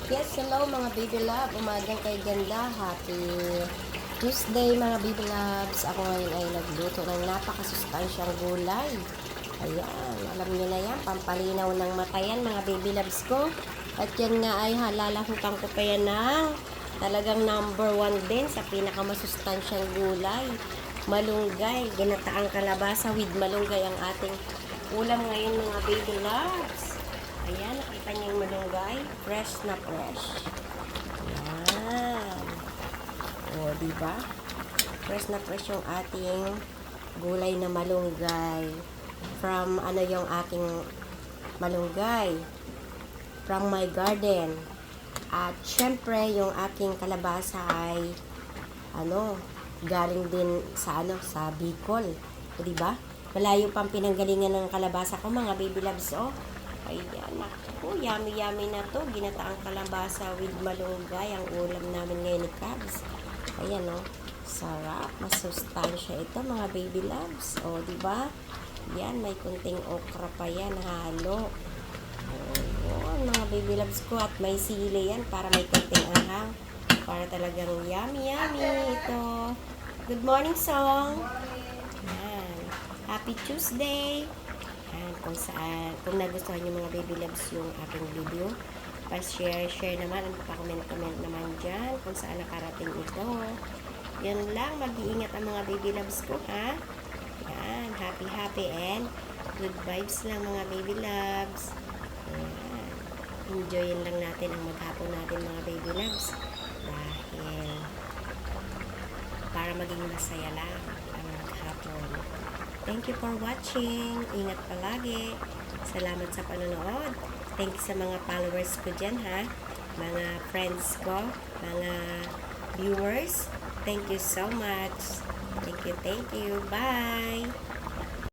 Yes, hello mga baby love. Umagang kay ganda. Happy Tuesday mga baby loves. Ako ngayon ay nagluto ng napakasustansyang gulay. Ayan, alam niyo na yan. Pampalinaw ng mata yan mga baby loves ko. At yan nga ay halalahukan ko pa yan ng talagang number 1 din sa pinakamasustansyang gulay. Malunggay. Ginataang kalabasa with malunggay ang ating ulam ngayon mga baby loves. Ayan, nakita niyo yung malunggay. Fresh na fresh. Ayan. O, diba? Fresh na fresh yung ating gulay na malunggay. From, ano yung aking malunggay? From my garden. At, syempre, yung aking kalabasa ay, galing din sa, sa Bicol. O, diba? Malayo pang pinanggalingan ng kalabasa ko, mga baby loves, oh. Ayan, naku, yummy na to. Ginataang kalabasa with malunggay ang ulam namin ngayon ni Cubs. Ayan, oh. Sarap. Masustansya ito, mga baby loves. O, diba? Yan, may kunting okra pa yan, halo. O, mga baby loves ko. At may sili yan para may kunting ahang. Para talagang yummy ito. Good morning, song. Yan. Happy Tuesday. Kung nagustuhan nyo mga baby loves yung aking video, pa-share naman at pa-comment naman dyan kung saan nakarating ito. Yan lang, mag-iingat ang mga baby loves ko, ha? Yan, happy and good vibes lang mga baby loves. Yan, enjoyin lang natin ang maghapon natin mga baby loves dahil para maging masaya lang ang maghapon. Thank you for watching. Ingat palagi. Salamat sa panonood. Thank you sa mga followers ko dyan, ha? Mga friends ko, mga viewers. Thank you so much. Thank you. Bye!